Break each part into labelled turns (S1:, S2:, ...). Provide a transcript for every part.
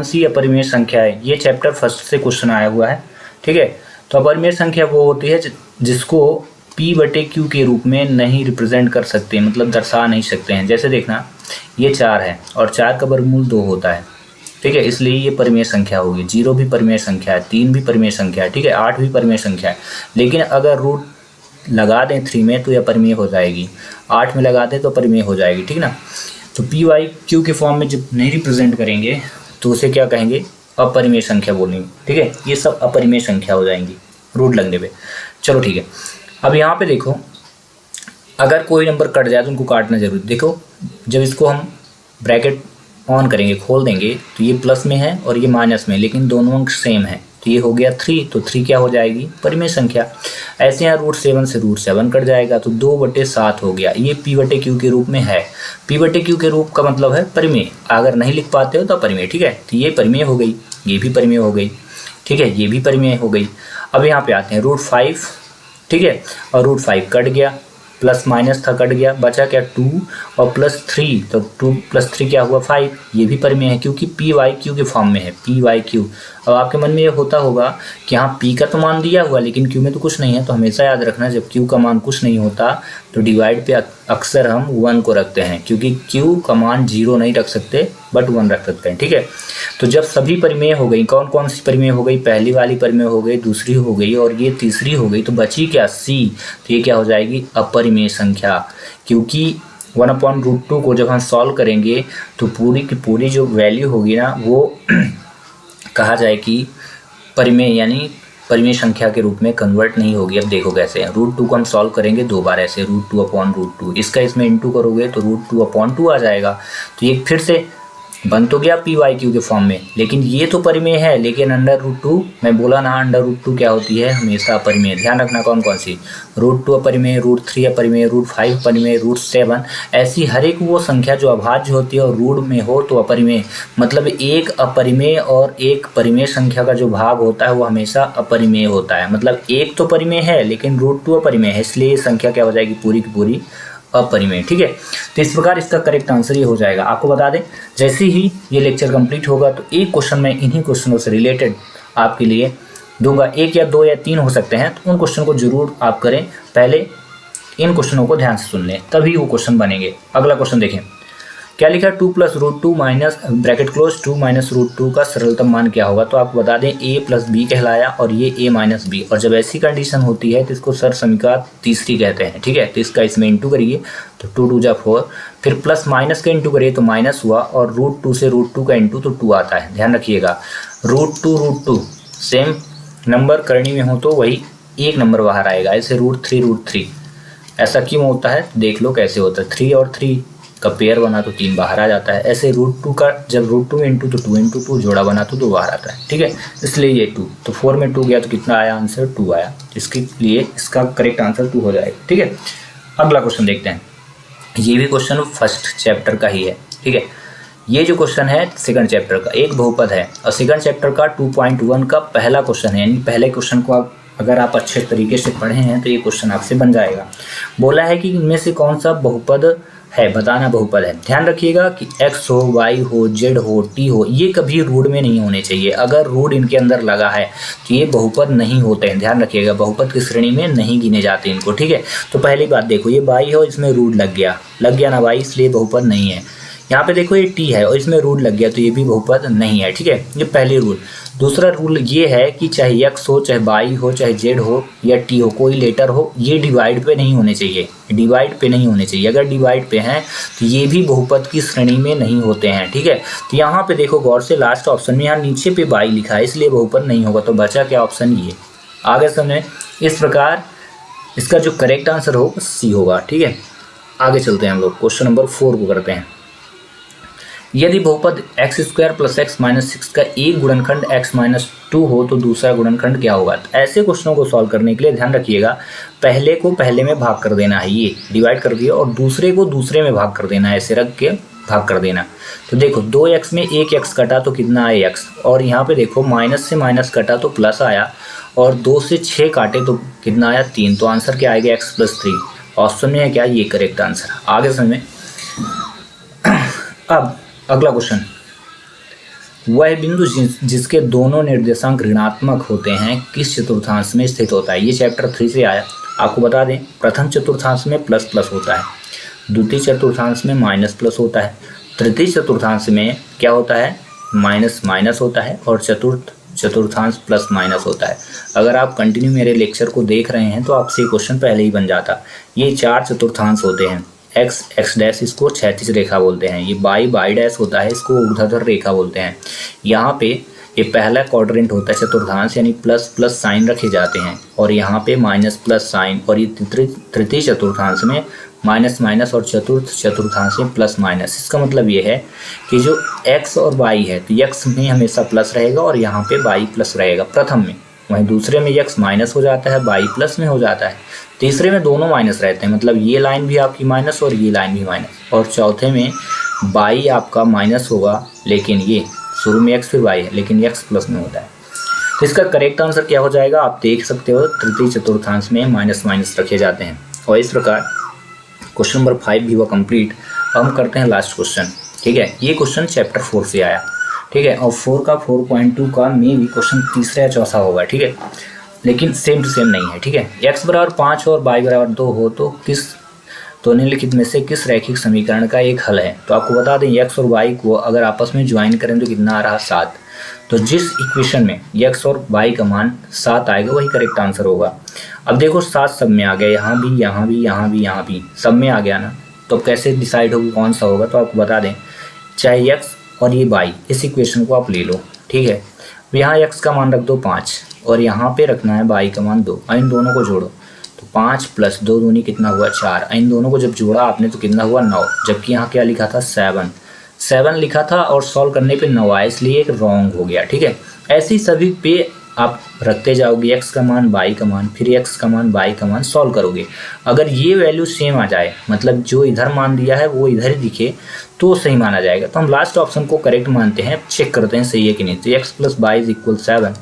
S1: सी अपरिमेय संख्या है, ये चैप्टर फर्स्ट से क्वेश्चन आया हुआ है। ठीक है, तो अपरिमेय संख्या वो होती है जिसको p/q के रूप में नहीं रिप्रेजेंट कर सकते, मतलब दर्शा नहीं सकते हैं। जैसे देखना, ये 4 है और 4 का वर्गमूल 2 होता है। ठीक है, इसलिए ये परिमेय संख्या होगी। 0 भी परिमेय संख्या है, 3 भी परिमेय संख्या है, ठीक है, 8 भी परिमेय संख्या है। लेकिन अगर रूट लगा दें 3 में तो यह परिमेय हो जाएगी, 8 में लगा दें तो परिमेय हो जाएगी। ठीक ना, तो p/q के फॉर्म में जब नहीं रिप्रेजेंट करेंगे तो उसे क्या कहेंगे, अपरिमेय संख्या बोलेंगे। ठीक है, ये सब अपरिमेय संख्या हो जाएंगी रूट लगने पे। चलो ठीक है, अब यहाँ पे देखो, अगर कोई नंबर कट जाए तो उनको काटना जरूरी। देखो, जब इसको हम ब्रैकेट ऑन करेंगे, खोल देंगे, तो ये प्लस में है और ये माइनस में, लेकिन दोनों अंक सेम है, तो ये हो गया 3, तो 3 क्या हो जाएगी, परिमेय संख्या। ऐसे यहाँ √7 से √7 कट जाएगा तो 2/7 हो गया। ये p/q के रूप में है। p/q के रूप का मतलब है परिमेय, अगर नहीं लिख पाते हो तो अपरिमेय। ठीक है, तो ये परिमेय हो गई, ये भी परिमेय हो गई। ठीक है, ये भी परिमेय हो गई। अब यहाँ पे आते हैं √5, ठीक है, और √5 कट गया, प्लस माइनस था, कट गया, बचा क्या 2 और +3, तो 2 + 3 क्या हुआ 5। ये भी परिमेय है क्योंकि p/q के फॉर्म में है, p/q। अब आपके मन में ये होता होगा कि हाँ p का तो मान दिया हुआ लेकिन q में तो कुछ नहीं है, तो हमेशा याद रखना जब q का मान कुछ नहीं होता तो डिवाइड पे अक्सर हम 1 को रखते हैं, क्योंकि q का मान 0 नहीं रख सकते बट 1 रख सकते हैं। ठीक है, तो जब सभी परिमेय हो गई, कौन कौन सी परिमेय हो गई, पहली वाली परिमेय हो गई, दूसरी हो गई और ये तीसरी हो गई, तो बची क्या c। तो ये क्या हो जाएगी, अपरिमेय संख्या। क्योंकि 1/√2 को जब हम सॉल्व करेंगे तो पूरी की पूरी जो वैल्यू होगी ना वो कहा जाए कि परिमेय यानी परिमेय संख्या के रूप में कन्वर्ट नहीं होगी। अब देखो कैसे, √2 को हम सॉल्व करेंगे 2 बार ऐसे, √2/√2, इसका इसमें इंटू करोगे तो √2/2 आ जाएगा। तो ये फिर से बन तो गया p/q के फॉर्म में, लेकिन ये तो परिमेय है, लेकिन √2 मैं बोला ना, √2 क्या होती है, हमेशा अपरिमेय। ध्यान रखना कौन कौन सी, √2 अपरिमेय, √3 अपरिमेय, √5 अपरिमेय, √7, ऐसी हर एक वो संख्या जो अभाज्य होती है और रूट में हो तो अपरिमेय। मतलब एक अपरिमेय और एक परिमेय संख्या का जो भाग होता है वो हमेशा अपरिमेय होता है। मतलब एक तो परिमेय है लेकिन √2 अपरिमेय है, इसलिए ये संख्या क्या हो जाएगी, पूरी की पूरी अपरिमेय। ठीक है, तो इस प्रकार इसका करेक्ट आंसर ये हो जाएगा। आपको बता दें, जैसे ही ये लेक्चर कंप्लीट होगा तो एक क्वेश्चन मैं इन्हीं क्वेश्चनों से रिलेटेड आपके लिए दूंगा, 1 या 2 या 3 हो सकते हैं, तो उन क्वेश्चन को जरूर आप करें। पहले इन क्वेश्चनों को ध्यान से सुन लें, तभी वो क्वेश्चन बनेंगे। अगला क्वेश्चन देखें, क्या लिखा है, 2 + √2 माइनस ब्रैकेट क्लोज 2 - √2 का सरलतम मान क्या होगा। तो आपको बता दें a + b कहलाया और ये a - b, और जब ऐसी कंडीशन होती है तो इसको सर समीकरण तीसरी कहते हैं। ठीक है, तो इसका इसमें इंटू करिए तो 2 × 2 = 4, फिर प्लस माइनस का इंटू करिए तो माइनस हुआ, और √2 से √2 का इंटू तो 2 आता है। ध्यान रखिएगा, √2 सेम नंबर करनी में हो तो वही एक नंबर बाहर आएगा। ऐसे √3 ऐसा क्यों होता है, देख लो कैसे होता है। 3 और 3 का पेयर बना तो 3 बाहर आ जाता है। ऐसे √2 का जब √2 इंटू तो 2 × 2 जोड़ा बना तो 2 बाहर आता है। ठीक है, इसलिए ये 2, तो 4 में 2 गया तो कितना आया आंसर, 2 आया। इसके लिए इसका करेक्ट आंसर 2 हो जाएगा। ठीक है, अगला क्वेश्चन देखते हैं। ये भी क्वेश्चन फर्स्ट चैप्टर का ही है। ठीक है, ये जो क्वेश्चन है सेकंड चैप्टर का, एक बहुपद है और सेकंड चैप्टर का 2.1 का पहला क्वेश्चन है। यानी पहले क्वेश्चन को अगर आप अच्छे तरीके से पढ़े हैं तो ये क्वेश्चन आपसे बन जाएगा। बोला है कि इनमें से कौन सा बहुपद है, बताना बहुपद है। ध्यान रखिएगा कि x हो, y हो, z हो, t हो, ये कभी रूट में नहीं होने चाहिए। अगर रूट इनके अंदर लगा है तो ये बहुपद नहीं होते हैं। ध्यान रखिएगा, बहुपद की श्रेणी में नहीं गिने जाते इनको। ठीक है, तो पहली बात देखो, ये y हो, इसमें रूट लग गया ना y, इसलिए बहुपद नहीं है। यहाँ पे देखो ये t है और इसमें रूट लग गया तो ये भी बहुपद नहीं है। ठीक है, ये पहली रूल। दूसरा रूल ये है कि चाहे x हो, चाहे y हो, चाहे z हो या t हो, कोई लेटर हो, ये डिवाइड पे नहीं होने चाहिए। डिवाइड पे नहीं होने चाहिए। अगर डिवाइड पे हैं तो ये भी बहुपद की श्रेणी में नहीं होते हैं। ठीक है, तो यहाँ पे देखो गौर से, लास्ट ऑप्शन में यहाँ नीचे पे y लिखा है, इसलिए बहुपद नहीं होगा। तो बचा क्या ऑप्शन, ये। आगे समझे, इस प्रकार इसका जो करेक्ट आंसर होगा सी होगा। ठीक है, आगे चलते हैं हम लोग, क्वेश्चन नंबर 4 को करते हैं। यदि बहुपद x² + x - 6 का एक गुणनखंड x - 2 हो तो दूसरा गुणनखंड क्या होगा। तो ऐसे क्वेश्चनों को सॉल्व करने के लिए ध्यान रखिएगा, पहले को पहले में भाग कर देना है, ये डिवाइड कर दिया, और दूसरे को दूसरे में भाग कर देना है, ऐसे रख के भाग कर देना। तो देखो 2x में 1x कटा तो कितना आया x, और यहाँ पे देखो माइनस से माइनस कटा तो प्लस आया, और 2 से 6 काटे तो कितना आया 3। तो आंसर क्या आएगा, x + 3। ऑप्शन में है क्या, ये करेक्ट आंसर। आगे समझ में। अब अगला क्वेश्चन, वह बिंदु जिसके दोनों निर्देशांक ऋणात्मक होते हैं किस चतुर्थांश में स्थित होता है। ये चैप्टर 3 से आया। आपको बता दें, प्रथम चतुर्थांश में प्लस प्लस होता है, द्वितीय चतुर्थांश में माइनस प्लस होता है, तृतीय चतुर्थांश में क्या होता है, माइनस माइनस होता है, और चतुर्थ चतुर्थांश प्लस माइनस होता है। अगर आप कंटिन्यू मेरे लेक्चर को देख रहे हैं तो आपसे क्वेश्चन पहले ही बन जाता। ये 4 चतुर्थांश होते हैं। एक्स एक्स डैश इसको क्षैतिज रेखा बोलते हैं, ये बाई बाई डैश होता है, इसको ऊर्ध्वाधर रेखा बोलते हैं। यहाँ पे ये पहला क्वाड्रेंट होता है चतुर्थांश, यानी प्लस प्लस साइन रखे जाते हैं, और यहाँ पे माइनस प्लस साइन, और ये तृतीय चतुर्थांश में माइनस माइनस, और चतुर्थ चतुर्थांश में प्लस माइनस। इसका मतलब ये है कि जो x और y है तो x में हमेशा प्लस रहेगा और यहाँ पे y प्लस रहेगा प्रथम में, वहीं दूसरे में x माइनस हो जाता है, y प्लस में हो जाता है, तीसरे में दोनों माइनस रहते हैं, मतलब ये लाइन भी आपकी माइनस और ये लाइन भी माइनस, और चौथे में y आपका माइनस होगा, लेकिन ये शुरू में x फिर y है, लेकिन x प्लस में होता है। तो इसका करेक्ट आंसर क्या हो जाएगा, आप देख सकते हो, तृतीय चतुर्थांश में माइनस माइनस रखे जाते हैं। और इस प्रकार क्वेश्चन नंबर 5 भी हुआ कंप्लीट। अब हम करते हैं लास्ट क्वेश्चन। ठीक है, ये क्वेश्चन चैप्टर 4 से आया। ठीक है, और 4 का 4.2 का मे भी क्वेश्चन तीसरा या चौथा होगा। ठीक है, लेकिन सेम टू सेम नहीं है। ठीक है, x बराबर 5 और y बराबर 2 हो तो निम्नलिखित में से किस रैखिक समीकरण का एक हल है। तो आपको बता दें, x और y को अगर आपस में ज्वाइन करें तो कितना आ रहा, 7। तो जिस इक्वेशन में x और y का मान 7 आएगा वही करेक्ट आंसर होगा। अब देखो 7 सब में आ गया, यहाँ भी यहाँ भी यहाँ भी यहाँ भी सब में आ गया ना, तो कैसे डिसाइड होगी कौन सा होगा। तो आपको बता दें, चाहे x और ये y, इस इक्वेशन को आप ले लो। ठीक है, यहाँ x का मान रख दो 5 और यहाँ पे रखना है y का मान 2, इन दोनों को जोड़ो तो 5 + 2 दूनी कितना हुआ 4, इन दोनों को जब जोड़ा आपने तो कितना हुआ 9, जबकि यहाँ क्या लिखा था 7 लिखा था और सॉल्व करने पे 9 आया, इसलिए एक रॉन्ग हो गया। ठीक है, ऐसे ही सभी पे आप रखते जाओगे, x का मान y का मान, फिर x का मान y का मान, सॉल्व करोगे। अगर ये वैल्यू सेम आ जाए, मतलब जो इधर मान दिया है वो इधर ही दिखे, तो सही माना जाएगा। तो हम लास्ट ऑप्शन को करेक्ट मानते हैं, चेक करते हैं सही है कि नहीं। तो x + y = 7,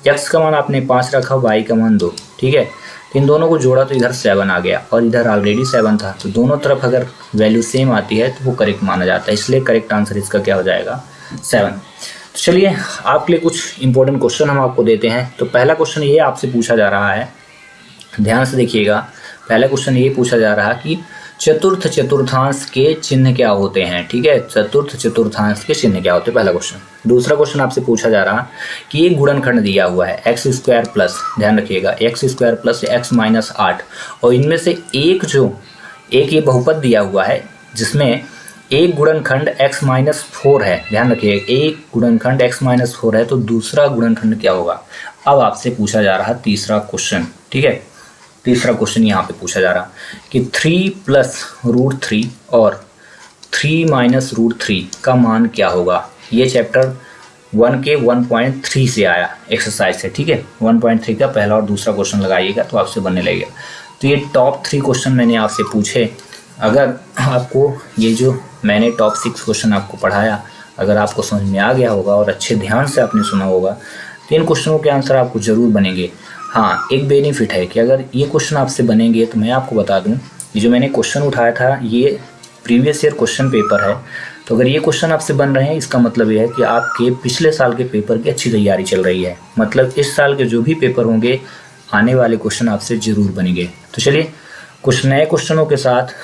S1: x का मान आपने 5 रखा, y का मान 2। ठीक है, इन दोनों को जोड़ा तो इधर 7 आ गया और इधर ऑलरेडी 7 था, तो दोनों तरफ अगर वैल्यू सेम आती है तो वो करेक्ट माना जाता है, इसलिए करेक्ट आंसर इसका क्या हो जाएगा, 7। तो चलिए आपके लिए कुछ इंपॉर्टेंट क्वेश्चन हम आपको देते हैं। तो पहला क्वेश्चन ये आपसे पूछा जा रहा है, ध्यान से देखिएगा। पहला क्वेश्चन ये पूछा जा रहा है कि चतुर्थ चतुर्थांश के चिन्ह क्या होते हैं। ठीक है, चतुर्थ चतुर्थांश के चिन्ह क्या होते हैं, पहला क्वेश्चन। दूसरा क्वेश्चन आपसे पूछा जा रहा कि एक गुणनखंड दिया हुआ है x² प्लस, ध्यान रखिएगा, x² प्लस x - 8, और इनमें से एक ये बहुपद दिया हुआ है जिसमें एक गुणनखंड x - 4 है। ध्यान रखिएगा, एक गुणनखंड x - 4 है, तो दूसरा गुणनखंड क्या होगा। अब आपसे पूछा जा रहा तीसरा क्वेश्चन। ठीक है, तीसरा क्वेश्चन यहाँ पे पूछा जा रहा कि 3 + √3 और 3 - √3 का मान क्या होगा। ये चैप्टर 1 के 1.3 से आया एक्सरसाइज से। ठीक है, 1.3 का पहला और दूसरा क्वेश्चन लगाइएगा तो आपसे बनने लगेगा। तो ये टॉप 3 क्वेश्चन मैंने आपसे पूछे। अगर आपको ये जो मैंने टॉप 6 क्वेश्चन आपको पढ़ाया, अगर आपको समझ में आ गया होगा और अच्छे ध्यान से आपने सुना होगा, तो इन क्वेश्चनों के आंसर आपको ज़रूर बनेंगे। हाँ, एक बेनिफिट है कि अगर ये क्वेश्चन आपसे बनेंगे तो मैं आपको बता दूं, ये जो मैंने क्वेश्चन उठाया था ये प्रीवियस ईयर क्वेश्चन पेपर है। तो अगर ये क्वेश्चन आपसे बन रहे हैं, इसका मतलब ये है कि आपके पिछले साल के पेपर की अच्छी तैयारी चल रही है। मतलब इस साल के जो भी पेपर होंगे, आने वाले क्वेश्चन आपसे ज़रूर बनेंगे। तो चलिए कुछ नए क्वेश्चनों के साथ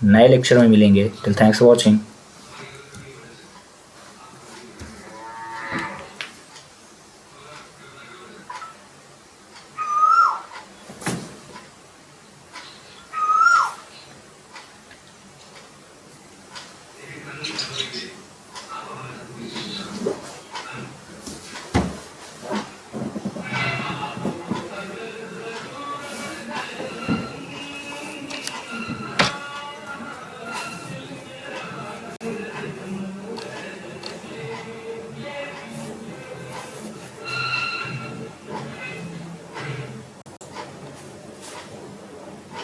S1: नए लेक्चर में मिलेंगे। Till thanks for watching.